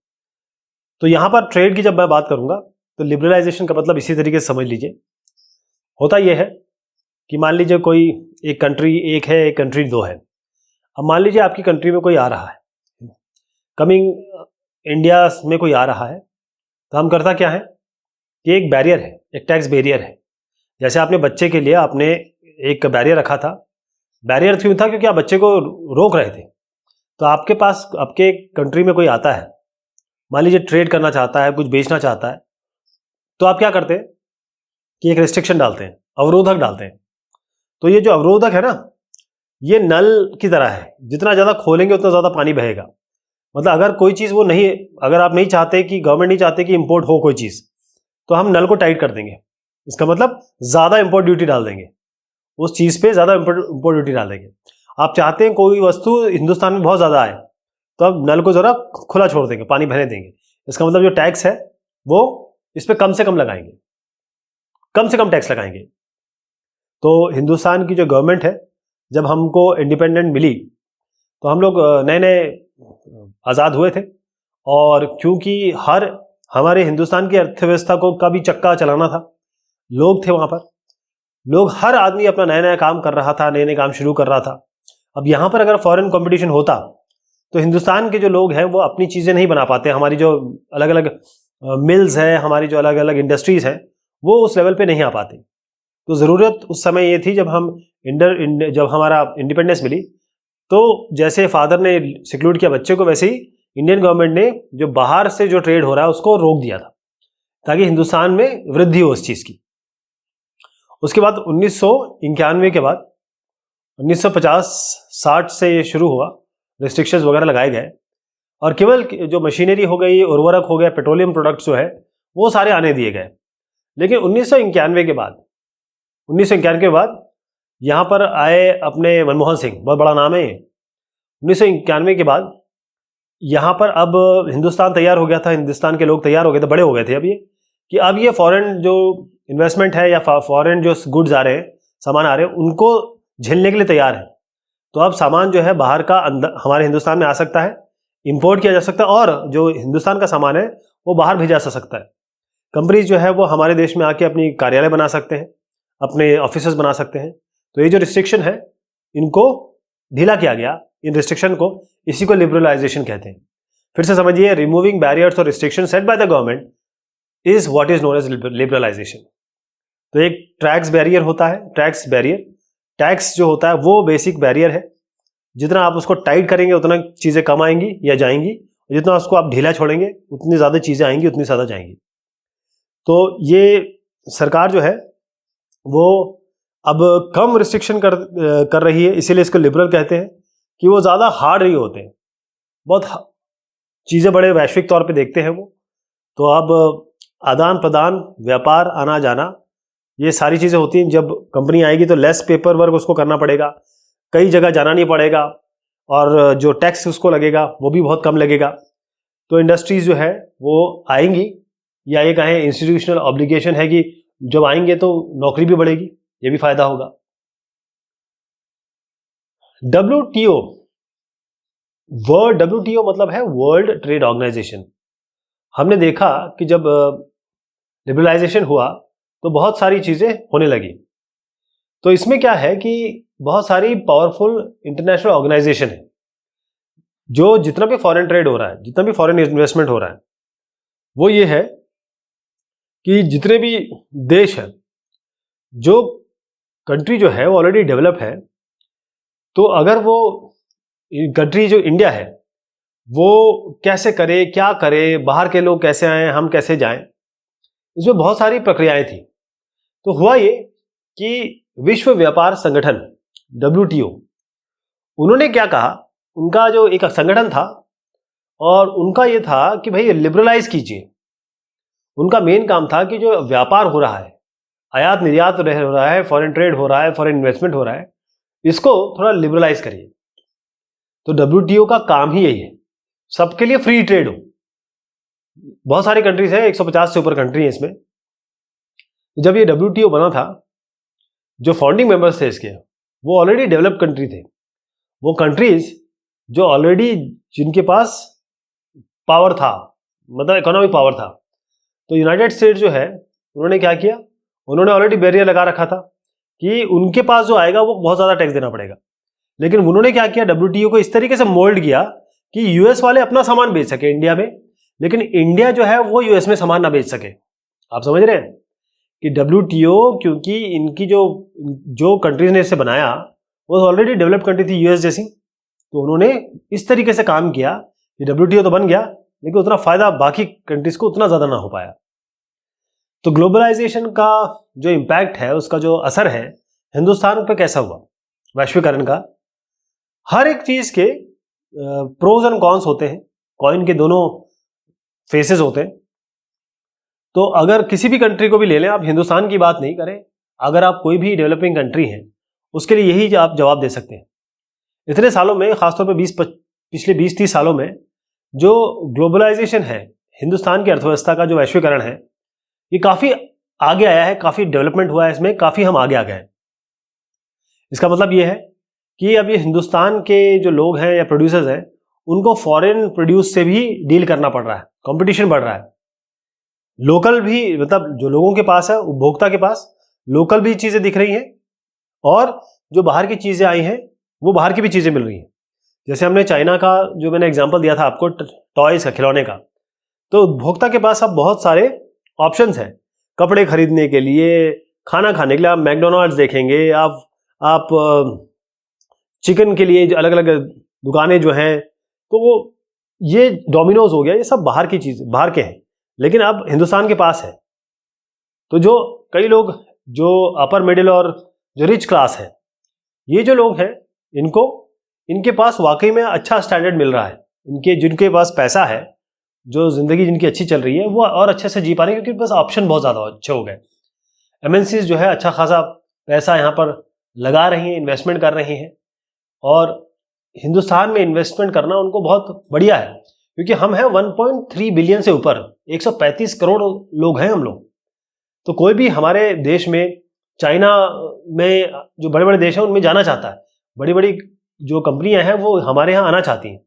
तो यहां पर ट्रेड की जब मैं बात करूंगा तो लिबरलाइजेशन का मतलब इसी तरीके से समझ लीजिए। होता यह है कि मान लीजिए कोई एक कंट्री एक है, एक कंट्री दो है। अब मान लीजिए आपकी कंट्री में कोई आ रहा है, कमिंग इंडिया में कोई आ रहा है, तो हम करता क्या है कि एक बैरियर है, एक टैक्स बैरियर है। जैसे आपने बच्चे के लिए आपने एक बैरियर रखा था। बैरियर क्यों था, क्योंकि आप बच्चे को रोक रहे थे। तो आपके पास, आपके कंट्री में कोई आता है, मान लीजिए ट्रेड करना चाहता है, कुछ बेचना चाहता है, तो आप क्या करते हैं कि एक रिस्ट्रिक्शन डालते हैं, अवरोधक डालते हैं। तो ये जो अवरोधक है ना, ये नल की तरह है, जितना ज्यादा खोलेंगे उतना ज्यादा पानी बहेगा। मतलब अगर कोई चीज वो नहीं, अगर आप नहीं चाहते कि गवर्नमेंट नहीं चाहते कि इंपोर्ट हो कोई चीज, तो हम नल को टाइट कर देंगे। इसका मतलब ज्यादा इंपोर्ट ड्यूटी डाल देंगे, उस चीज पे ज्यादा इंपोर्ट ड्यूटी डाल देंगे। आप चाहते हैं कोई वस्तु हिंदुस्तान में बहुत ज्यादा आए, तो अब नल को जरा खुला छोड़ देंगे, पानी बहने देंगे। इसका मतलब जो टैक्स है वो इस पर कम से कम लगाएंगे, कम से कम टैक्स लगाएंगे। तो हिंदुस्तान की जो गवर्नमेंट है, जब हमको इंडिपेंडेंट मिली तो हम लोग नए नए आज़ाद हुए थे, और क्योंकि हर हमारे हिंदुस्तान की अर्थव्यवस्था को का भी चक्का चलाना था, लोग थे वहां पर, लोग, हर आदमी अपना नया नया काम कर रहा था, नए नए काम शुरू कर रहा था। अब यहां पर अगर फॉरेन कंपटीशन होता तो हिंदुस्तान के जो लोग हैं वो अपनी चीजें नहीं बना पाते। हमारी जो अलग अलग मिल्स है, हमारी जो अलग अलग इंडस्ट्रीज हैं, वो उस लेवल पे नहीं आ पाती। तो ज़रूरत उस समय ये थी, जब जब हमारा इंडिपेंडेंस मिली, तो जैसे फादर ने सिक्योर किया बच्चे को, वैसे ही इंडियन गवर्नमेंट ने जो बाहर से जो ट्रेड हो रहा है उसको रोक दिया था, ताकि हिंदुस्तान में वृद्धि हो उस चीज़ की। उसके बाद 1991 के बाद 1950-60 से ये शुरू हुआ, रिस्ट्रिक्शंस वगैरह लगाए गए, और केवल जो मशीनरी हो गई, उर्वरक हो गया, पेट्रोलियम प्रोडक्ट्स जो है वो सारे आने दिए गए। लेकिन 1991 के बाद यहां पर आए अपने मनमोहन सिंह, बहुत बड़ा नाम है ये। 1991 के बाद यहां पर अब हिंदुस्तान तैयार हो गया था, हिंदुस्तान के लोग तैयार हो गए थे, बड़े हो गए थे अब ये, कि अब ये फॉरेन जो इन्वेस्टमेंट है या फॉरेन जो गुड्स आ रहे हैं, सामान आ रहे हैं, उनको झेलने के लिए तैयार है। तो अब सामान जो है बाहर का अंदर हमारे हिंदुस्तान में आ सकता है, इंपोर्ट किया जा सकता है, और जो हिंदुस्तान का सामान है वो बाहर भेजा जा सकता है। कंपनीज जो है वो हमारे देश में आके अपनी कार्यालय बना सकते हैं, अपने ऑफिस बना सकते हैं। तो ये जो रिस्ट्रिक्शन है, इनको ढीला किया गया, इन रिस्ट्रिक्शन को, इसी को लिबरलाइजेशन कहते हैं। फिर से समझिए, रिमूविंग बैरियर्स और restriction set by the government is what is known as liberalisation. तो एक टैक्स बैरियर होता है, टैक्स बैरियर, टैक्स जो होता है वो बेसिक बैरियर है। जितना आप उसको टाइट करेंगे उतना चीज़ें कम आएंगी या जाएंगी, जितना उसको आप ढीला छोड़ेंगे उतनी ज़्यादा चीज़ें आएंगी, उतनी ज़्यादा जाएंगी। तो ये सरकार जो है वो अब कम रिस्ट्रिक्शन कर रही है, इसीलिए इसको लिबरल कहते हैं कि वो ज़्यादा हार्ड नहीं होते हैं, बहुत चीज़ें बड़े वैश्विक तौर पे देखते हैं वो। तो अब आदान प्रदान, व्यापार, आना जाना, ये सारी चीज़ें होती हैं। जब कंपनी आएगी तो लेस पेपर वर्क उसको करना पड़ेगा, कई जगह जाना नहीं पड़ेगा, और जो टैक्स उसको लगेगा वो भी बहुत कम लगेगा। तो इंडस्ट्रीज जो है वो आएंगी, या ये कहें इंस्टीट्यूशनल ऑब्लिगेशन है कि जब आएंगे तो नौकरी भी बढ़ेगी, ये भी फायदा होगा। WTO, वर्ड WTO मतलब है वर्ल्ड ट्रेड ऑर्गेनाइजेशन। हमने देखा कि जब लिबरलाइजेशन हुआ तो बहुत सारी चीज़ें होने लगी। तो इसमें क्या है कि बहुत सारी पावरफुल इंटरनेशनल ऑर्गेनाइजेशन है, जो जितना भी फॉरेन ट्रेड हो रहा है, जितना भी फॉरेन इन्वेस्टमेंट हो रहा है, वो ये है कि जितने भी देश हैं, जो कंट्री जो है वो ऑलरेडी डेवलप है, तो अगर वो कंट्री जो इंडिया है वो कैसे करे, क्या करे, बाहर के लोग कैसे आए, हम कैसे जाएं, इसमें बहुत सारी प्रक्रियाएं थी। तो हुआ ये कि विश्व व्यापार संगठन WTO, उन्होंने क्या कहा, उनका जो एक संगठन था और उनका ये था कि भाई लिबरलाइज कीजिए। उनका मेन काम था कि जो व्यापार हो रहा है, आयात निर्यात हो रहा है, फॉरेन ट्रेड हो रहा है, फॉरेन इन्वेस्टमेंट हो रहा है, इसको थोड़ा लिबरलाइज करिए। तो WTO का काम ही यही है, सबके लिए फ्री ट्रेड हो। बहुत सारी कंट्रीज है, 150 से ऊपर कंट्री है इसमें। जब ये WTO बना था, जो फाउंडिंग मेंबर्स थे इसके, वो ऑलरेडी डेवलप्ड कंट्री थे। वो कंट्रीज जो ऑलरेडी, जिनके पास पावर था, मतलब इकोनॉमिक पावर था। तो यूनाइटेड स्टेट्स जो है, उन्होंने क्या किया, उन्होंने ऑलरेडी बैरियर लगा रखा था कि उनके पास जो आएगा वो बहुत ज़्यादा टैक्स देना पड़ेगा। लेकिन उन्होंने क्या किया, WTO को इस तरीके से मोल्ड किया कि US वाले अपना सामान बेच सके इंडिया में, लेकिन इंडिया जो है वो US में सामान ना बेच सके। आप समझ रहे हैं कि WTO, क्योंकि इनकी जो कंट्रीज ने इसे बनाया वो ऑलरेडी डेवलप्ड कंट्री थी US जैसी, तो उन्होंने इस तरीके से काम किया कि WTO तो बन गया, लेकिन उतना फायदा बाकी कंट्रीज को उतना ज़्यादा ना हो पाया। तो ग्लोबलाइजेशन का जो इम्पैक्ट है, उसका जो असर है हिंदुस्तान पर कैसा हुआ, वैश्वीकरण का। हर एक चीज़ के प्रोज एंड कॉन्स होते हैं, कॉइन के दोनों फेसेस होते हैं। तो अगर किसी भी कंट्री को भी ले लें, आप हिंदुस्तान की बात नहीं करें, अगर आप कोई भी डेवलपिंग कंट्री हैं, उसके लिए यही आप जवाब दे सकते हैं। इतने सालों में, खासतौर पे पिछले 20-30 सालों में जो ग्लोबलाइजेशन है, हिंदुस्तान की अर्थव्यवस्था का जो वैश्वीकरण है, ये काफ़ी आगे आया है, काफ़ी डेवलपमेंट हुआ है इसमें, काफ़ी हम आगे आ गए हैं। इसका मतलब ये है कि अब ये हिंदुस्तान के जो लोग हैं या प्रोड्यूसर्स हैं, उनको फॉरेन प्रोड्यूस से भी डील करना पड़ रहा है, कंपटीशन बढ़ रहा है। लोकल भी, मतलब जो लोगों के पास है, उपभोक्ता के पास लोकल भी चीज़ें दिख रही हैं, और जो बाहर की चीज़ें आई हैं वो बाहर की भी चीज़ें मिल रही हैं। जैसे हमने चाइना का जो मैंने एग्जांपल दिया था आपको, टॉयज का, खिलौने का, तो उपभोक्ता के पास अब बहुत सारे ऑप्शंस हैं कपड़े खरीदने के लिए, खाना खाने के लिए। आप मैकडोनल्ड्स देखेंगे, आप चिकन के लिए अलग अलग दुकानें जो हैं, तो वो ये डोमिनोज हो गया, ये सब बाहर की चीज़, बाहर के हैं, लेकिन अब हिंदुस्तान के पास है। तो जो कई लोग जो अपर मिडिल और जो रिच क्लास है, ये जो लोग हैं, इनके पास वाकई में अच्छा स्टैंडर्ड मिल रहा है। जिनके पास पैसा है, जो ज़िंदगी जिनकी अच्छी चल रही है, वो और अच्छे से जी पा रहे हैं, क्योंकि बस ऑप्शन बहुत ज़्यादा अच्छे हो गए। MNCs जो है अच्छा खासा पैसा यहाँ पर लगा रही हैं, इन्वेस्टमेंट कर रही हैं, और हिंदुस्तान में इन्वेस्टमेंट करना उनको बहुत बढ़िया है, क्योंकि हम हैं 1.3 बिलियन से ऊपर, 135 करोड़ लोग हैं हम लोग। तो कोई भी हमारे देश में, चाइना में, जो बड़े बड़े देश हैं उनमें जाना चाहता है, बड़ी बड़ी जो कंपनियां हैं वो हमारे यहाँ आना चाहती हैं,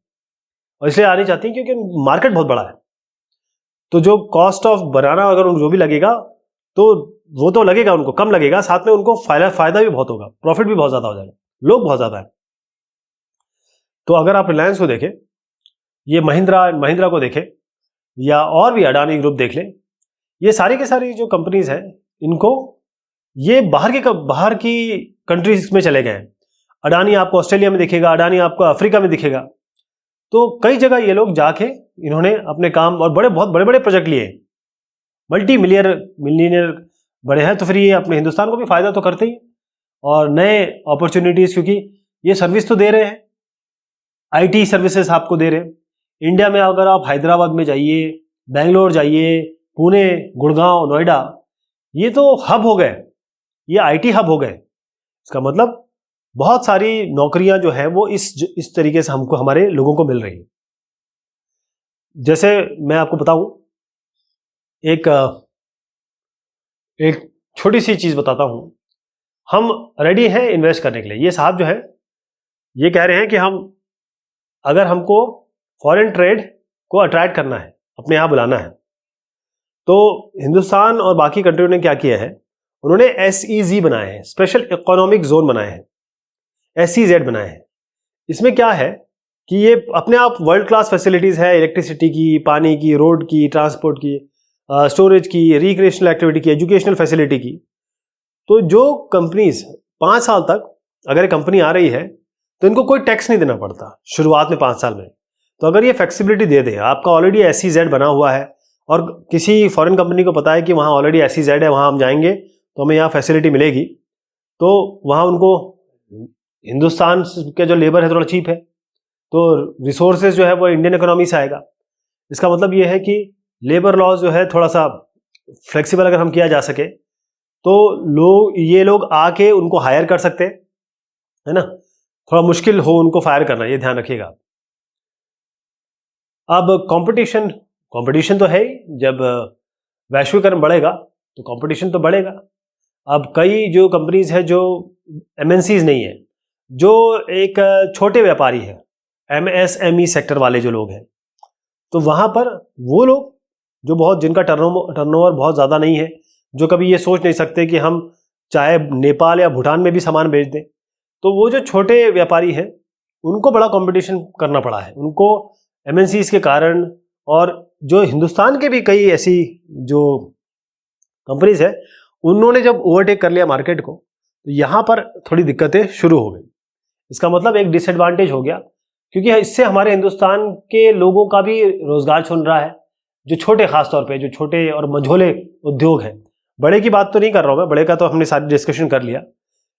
और इसलिए आनी चाहती हैं क्योंकि मार्केट बहुत बड़ा है। तो जो कॉस्ट ऑफ बनाना अगर जो भी लगेगा, तो वो तो लगेगा, उनको कम लगेगा, साथ में उनको फायदा भी बहुत होगा, प्रॉफिट भी बहुत ज़्यादा हो जाएगा, लोग बहुत ज़्यादा है। तो अगर आप रिलायंस को देखें, ये महिंद्रा को देखें, या और भी अडानी ग्रुप देख लें, ये सारी के सारी जो कंपनीज हैं इनको ये बाहर की कंट्रीज में चले गए हैं। अडानी आपको ऑस्ट्रेलिया में दिखेगा, अडानी आपको अफ्रीका में दिखेगा। तो कई जगह ये लोग जाके इन्होंने अपने काम और बहुत बड़े बड़े प्रोजेक्ट लिए, मल्टी मिलियनियर बड़े हैं। तो फिर ये अपने हिंदुस्तान को भी फायदा तो करते ही, और नए अपॉर्चुनिटीज, क्योंकि ये सर्विस तो दे रहे हैं, आईटी सर्विसेज आपको दे रहे हैं। इंडिया में अगर आप हैदराबाद में जाइए, बेंगलोर जाइए, पुणे, गुड़गांव, नोएडा, ये तो हब हो गए, ये आईटी हब हो गए। इसका मतलब बहुत सारी नौकरियां जो है वो इस तरीके से हमको, हमारे लोगों को मिल रही है। जैसे मैं आपको बताऊं, एक छोटी सी चीज बताता हूं। हम रेडी हैं इन्वेस्ट करने के लिए। ये साहब जो है ये कह रहे हैं कि अगर हमको फॉरेन ट्रेड को अट्रैक्ट करना है, अपने यहाँ बुलाना है, तो हिंदुस्तान और बाकी कंट्रियों ने क्या किया है, उन्होंने SEZ बनाए हैं, स्पेशल इकोनॉमिक जोन बनाए हैं, SEZ बनाए हैं। इसमें क्या है कि ये अपने आप वर्ल्ड क्लास फैसिलिटीज है, इलेक्ट्रिसिटी की, पानी की, रोड की, ट्रांसपोर्ट की, स्टोरेज की, रिक्रिएशनल एक्टिविटी की, एजुकेशनल फैसिलिटी की। तो जो कंपनीज 5 साल तक अगर एक कंपनी आ रही है तो इनको कोई टैक्स नहीं देना पड़ता शुरुआत में 5 साल में। तो अगर ये फ्लेक्सिबिलिटी दे दे, आपका ऑलरेडी SEZ बना हुआ है और किसी फॉरेन कंपनी को पता है कि वहाँ ऑलरेडी SEZ है, वहाँ हम जाएंगे तो हमें यहाँ फैसिलिटी मिलेगी, तो वहाँ उनको हिंदुस्तान के जो लेबर है थोड़ा चीप है, तो रिसोर्सेज जो है वो इंडियन इकोनॉमी से आएगा। इसका मतलब ये है कि लेबर लॉज जो है थोड़ा सा फ्लेक्सिबल अगर हम किया जा सके तो ये लोग आके उनको हायर कर सकते हैं, है ना। थोड़ा मुश्किल हो उनको फायर करना, ये ध्यान रखिएगा। अब कंपटीशन तो है ही, जब वैश्वीकरण बढ़ेगा तो कंपटीशन तो बढ़ेगा। अब कई जो कंपनीज है जो MNCs नहीं है, जो एक छोटे व्यापारी है, MSME सेक्टर वाले जो लोग हैं, तो वहां पर वो लोग जो जिनका टर्नओवर बहुत ज़्यादा नहीं है, जो कभी ये सोच नहीं सकते कि हम चाहे नेपाल या भूटान में भी सामान बेच दें, तो वो जो छोटे व्यापारी हैं उनको बड़ा कंपटीशन करना पड़ा है, उनको MNCs के कारण। और जो हिंदुस्तान के भी कई ऐसी जो कंपनीज है उन्होंने जब ओवरटेक कर लिया मार्केट को, तो यहाँ पर थोड़ी दिक्कतें शुरू हो गई। इसका मतलब एक डिसएडवांटेज हो गया, क्योंकि इससे हमारे हिंदुस्तान के लोगों का भी रोजगार छूट रहा है, जो छोटे, खासतौर पे जो छोटे और मंझोले उद्योग हैं। बड़े की बात तो नहीं कर रहा हूं मैं, बड़े का तो हमने सारी डिस्कशन कर लिया,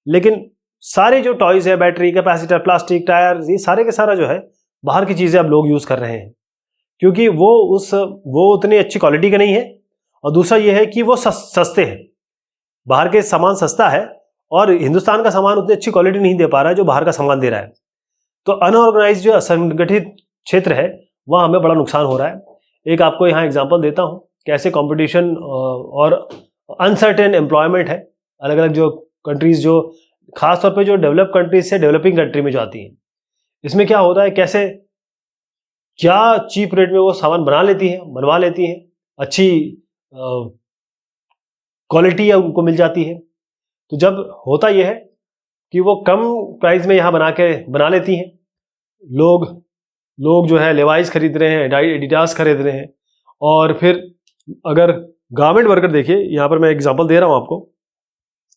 लेकिन सारे जो टॉयज है, बैटरी, कैपेसिटर, प्लास्टिक, टायर, ये सारे के सारा जो है बाहर की चीजें अब लोग यूज कर रहे हैं, क्योंकि वो उतनी अच्छी क्वालिटी के नहीं है, और दूसरा ये है कि वो सस्ते हैं। बाहर के सामान सस्ता है और हिंदुस्तान का सामान उतनी अच्छी क्वालिटी नहीं दे पा रहा है जो बाहर का सामान दे रहा है। तो अनऑर्गेनाइज जो असंगठित क्षेत्र है वहाँ हमें बड़ा नुकसान हो रहा है। एक आपको यहाँ एग्जांपल देता हूँ कैसे कंपटीशन और अनसर्टेन एम्प्लॉयमेंट है। अलग अलग जो कंट्रीज, जो खासतौर पे जो डेवलप कंट्रीज से डेवलपिंग कंट्री में जो आती हैं, इसमें क्या होता है, कैसे क्या चीप रेट में वो सामान बनवा लेती हैं, अच्छी क्वालिटी उनको मिल जाती है। तो जब होता यह है कि वो कम प्राइस में यहाँ बना लेती हैं, लोग जो है लेवाइस खरीद रहे हैं, एडिडास खरीद रहे हैं। और फिर अगर गारमेंट वर्कर देखिए, यहाँ पर मैं एग्जांपल दे रहा हूँ आपको,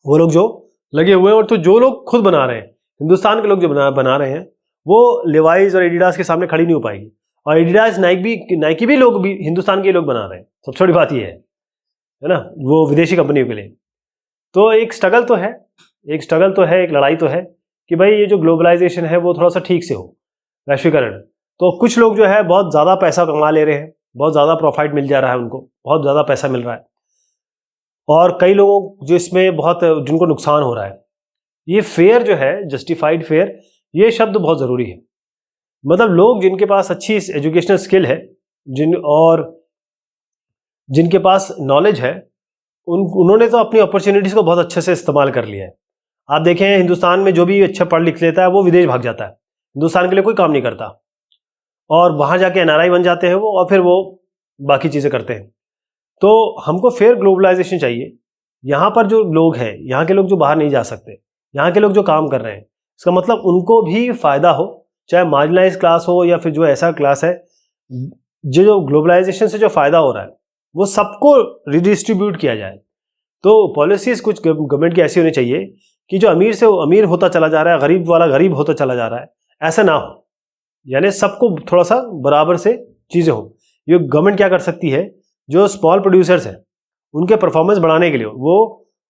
वो लोग जो लगे हुए हैं, और तो जो लोग खुद बना रहे हैं, हिंदुस्तान के लोग जो बना रहे हैं, वो लेवाइस और एडिडास के सामने खड़ी नहीं हो पाएगी। और एडिडास, नाइकी भी लोग भी हिंदुस्तान के लोग बना रहे हैं। सबसे बड़ी बात ये है ना, वो विदेशी कंपनियों के लिए। तो एक स्ट्रगल तो है, एक लड़ाई तो है कि भाई ये जो ग्लोबलाइजेशन है वो थोड़ा सा ठीक से हो, वैश्वीकरण। तो कुछ लोग जो है बहुत ज़्यादा पैसा कमा ले रहे हैं, बहुत ज़्यादा प्रॉफिट मिल जा रहा है, उनको बहुत ज़्यादा पैसा मिल रहा है, और कई लोगों जो इसमें जिनको नुकसान हो रहा है। ये फेयर जो है, जस्टिफाइड फेयर, ये शब्द बहुत ज़रूरी है। मतलब लोग जिनके पास अच्छी एजुकेशनल स्किल है, जिनके पास नॉलेज है, उन्होंने तो अपनी अपॉर्चुनिटीज़ को बहुत अच्छे से इस्तेमाल कर लिया है। आप देखें हिंदुस्तान में जो भी अच्छा पढ़ लिख लेता है वो विदेश भाग जाता है, हिंदुस्तान के लिए कोई काम नहीं करता, और वहाँ जाके NRI बन जाते हैं वो, और फिर वो बाकी चीज़ें करते हैं। तो हमको फेयर ग्लोबलाइजेशन चाहिए। यहाँ पर जो लोग हैं, यहाँ के लोग जो बाहर नहीं जा सकते, यहाँ के लोग जो काम कर रहे हैं, इसका मतलब उनको भी फायदा हो, चाहे मार्जिनलाइज क्लास हो या फिर जो ऐसा क्लास है जो ग्लोबलाइजेशन से जो फायदा हो रहा है, वो सबको रिडिस्ट्रीब्यूट किया जाए। तो पॉलिसीज कुछ गवर्नमेंट की ऐसी होनी चाहिए कि जो अमीर से अमीर होता चला जा रहा है, गरीब वाला गरीब होता चला जा रहा है, ऐसा ना हो, यानी सबको थोड़ा सा बराबर से चीज़ें हो। ये गवर्नमेंट क्या कर सकती है, जो स्मॉल प्रोड्यूसर्स हैं उनके परफॉर्मेंस बढ़ाने के लिए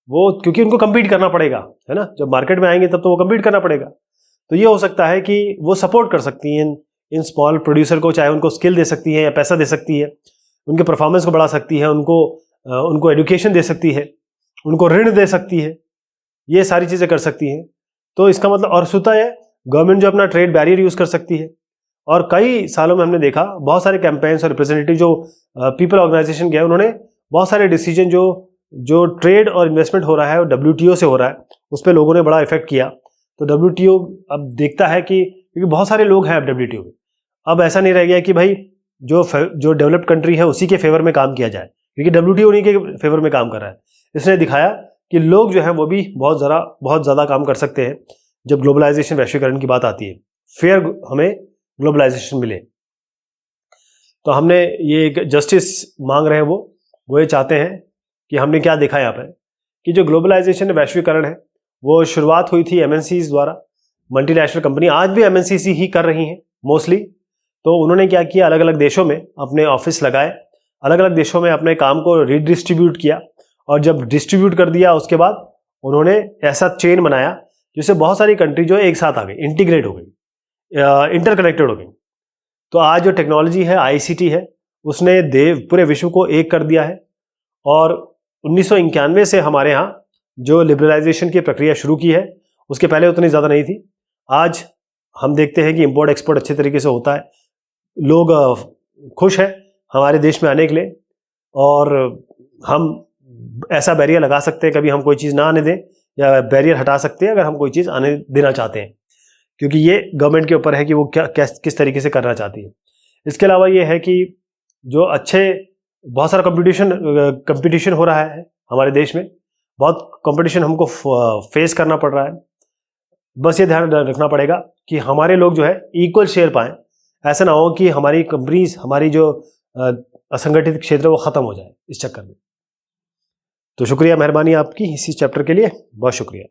वो क्योंकि उनको कम्पीट करना पड़ेगा, है ना, जब मार्केट में आएंगे तब तो वो कम्पीट करना पड़ेगा। तो ये हो सकता है कि वो सपोर्ट कर सकती हैं इन स्मॉल प्रोड्यूसर को, चाहे उनको स्किल दे सकती है या पैसा दे सकती है, उनके परफॉर्मेंस को बढ़ा सकती है, उनको एजुकेशन दे सकती है, उनको ऋण दे सकती है, ये सारी चीज़ें कर सकती हैं। तो इसका मतलब और होता है गवर्नमेंट जो अपना ट्रेड बैरियर यूज़ कर सकती है। और कई सालों में हमने देखा बहुत सारे कैंपेन्स और रिप्रेजेंटेटिव जो पीपल ऑर्गेनाइजेशन के हैं, उन्होंने बहुत सारे डिसीजन जो ट्रेड और इन्वेस्टमेंट हो रहा है और WTO से हो रहा है, उस पर लोगों ने बड़ा इफेक्ट किया। तो WTO अब देखता है कि क्योंकि बहुत सारे लोग हैं अब WTO में, अब ऐसा नहीं रह गया कि भाई जो डेवलप्ड कंट्री है उसी के फेवर में काम किया जाए, क्योंकि WTO उन्हीं के फेवर में काम कर रहा है। इसने दिखाया कि लोग जो हैं वो भी बहुत ज़्यादा काम कर सकते हैं जब ग्लोबलाइजेशन, वैश्वीकरण की बात आती है, फेयर हमें ग्लोबलाइजेशन मिले। तो हमने ये एक जस्टिस मांग रहे हैं, वो ये चाहते हैं कि हमने क्या देखा यहाँ पर कि जो ग्लोबलाइजेशन, वैश्वीकरण है, वो शुरुआत हुई थी MNCs द्वारा, मल्टीनेशनल कंपनी आज भी MNCs ही कर रही हैं मोस्टली। तो उन्होंने क्या किया, अलग अलग देशों में अपने ऑफिस लगाए, अलग अलग देशों में अपने काम को रिडिस्ट्रीब्यूट किया, और जब डिस्ट्रीब्यूट कर दिया उसके बाद उन्होंने ऐसा चेन बनाया जिससे बहुत सारी कंट्री जो एक साथ आ गई, इंटीग्रेट हो गई, इंटरकनेक्टेड हो गई। तो आज जो टेक्नोलॉजी है, ICT है, उसने पूरे विश्व को एक कर दिया है। और 1991 से हमारे यहाँ जो लिबरलाइजेशन की प्रक्रिया शुरू की है, उसके पहले उतनी ज़्यादा नहीं थी। आज हम देखते हैं कि इंपोर्ट एक्सपोर्ट अच्छे तरीके से होता है, लोग खुश हैं हमारे देश में आने के लिए, और हम ऐसा बैरियर लगा सकते हैं कभी हम कोई चीज़ ना आने दें, या बैरियर हटा सकते हैं अगर हम कोई चीज़ आने देना चाहते हैं, क्योंकि ये गवर्नमेंट के ऊपर है कि वो किस तरीके से करना चाहती है। इसके अलावा ये है कि जो बहुत सारा कंपटीशन हो रहा है हमारे देश में, बहुत कंपटीशन हमको फेस करना पड़ रहा है। बस ये ध्यान रखना पड़ेगा कि हमारे लोग जो है इक्वल शेयर पाएं, ऐसा ना हो कि हमारी कंपनीज, हमारी जो असंगठित क्षेत्र वो ख़त्म हो जाए इस चक्कर में। तो शुक्रिया, मेहरबानी आपकी इसी चैप्टर के लिए, बहुत शुक्रिया।